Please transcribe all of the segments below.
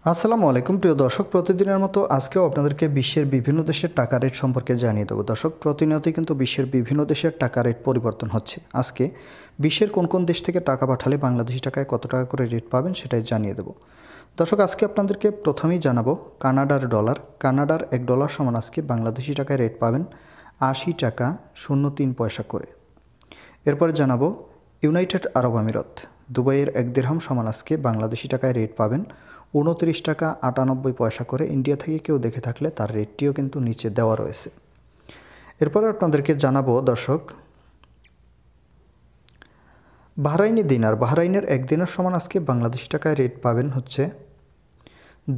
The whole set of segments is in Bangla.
আসসালামু আলাইকুম প্রিয় দর্শক, প্রতিদিনের মতো আজকেও আপনাদেরকে বিশ্বের বিভিন্ন দেশের টাকা রেট সম্পর্কে জানিয়ে দেবো। দর্শক, প্রতিনিয়তই কিন্তু বিশ্বের বিভিন্ন দেশের টাকা রেট পরিবর্তন হচ্ছে। আজকে বিশ্বের কোন কোন দেশ থেকে টাকা পাঠালে বাংলাদেশি টাকায় কত টাকা করে রেট পাবেন সেটাই জানিয়ে দেবো। দর্শক, আজকে আপনাদেরকে প্রথমেই জানাবো কানাডার ডলার। কানাডার $1 সমান আজকে বাংলাদেশি টাকায় রেট পাবেন 80 টাকা 03 পয়সা করে। এরপরে জানাবো ইউনাইটেড আরব আমিরাত। দুবাইয়ের 1 দিরহাম সমান আজকে বাংলাদেশি টাকায় রেট পাবেন 29 টাকা 98 পয়সা করে। ইন্ডিয়া থেকে কেউ দেখে থাকলে তার রেটটিও কিন্তু নিচে দেওয়া রয়েছে। এরপরে আপনাদেরকে জানাবো দর্শক বাহরাইনি দিনার। বাহরাইনের 1 দিনার সমান আজকে বাংলাদেশি টাকায় রেট পাবেন হচ্ছে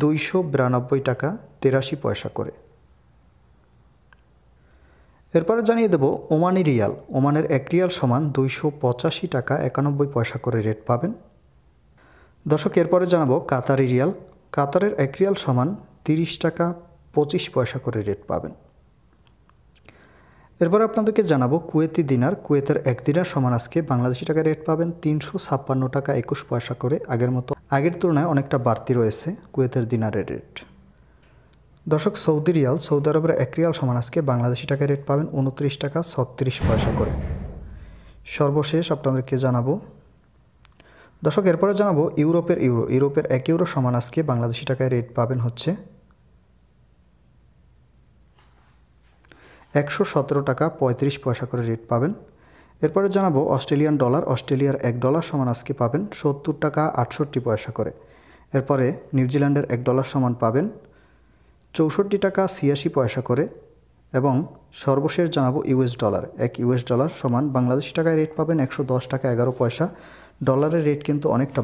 292 টাকা 83 পয়সা করে। এরপরে জানিয়ে দেব ওমানি রিয়াল। ওমানের 1 রিয়াল সমান 285 টাকা 91 পয়সা করে রেট পাবেন। দর্শক, এরপরে জানাবো কাতারি রিয়াল। কাতারের 1 রিয়াল সমান 30 টাকা 25 পয়সা করে রেট পাবেন। এরপরে আপনাদেরকে জানাবো কুয়েতি দিনার। কুয়েতের 1 দিনার সমান আজকে বাংলাদেশি টাকায় রেট পাবেন 356 টাকা 21 পয়সা করে। আগের তুলনায় অনেকটা বাড়তি রয়েছে কুয়েতের দিনারের রেট। দর্শক, সৌদি রিয়াল। সৌদি আরবের 1 রিয়াল সমান আজকে বাংলাদেশি টাকায় রেট পাবেন 29 টাকা 36 পয়সা করে। সর্বশেষ আপনাদেরকে জানাবো দর্শক, এরপরে জানাবো ইউরোপের ইউরো। ইউরোপের 1 ইউরো সমান আজকে বাংলাদেশি টাকায় রেট পাবেন হচ্ছে 117 টাকা 35 পয়সা করে রেট পাবেন। এরপরে জানাবো অস্ট্রেলিয়ান ডলার। অস্ট্রেলিয়ার $1 সমান আজকে পাবেন 70 টাকা 68 পয়সা করে। এরপরে নিউজিল্যান্ডের $1 সমান পাবেন 64 টাকা 86 পয়সা করে। এবং সর্বশেষ জানাবো ইউএস ডলার। 1 ইউএস ডলার সমান বাংলাদেশি টাকায় রেট পাবেন 110 টাকা 11 পয়সা। ডলারের রেট কিন্তু অনেকটা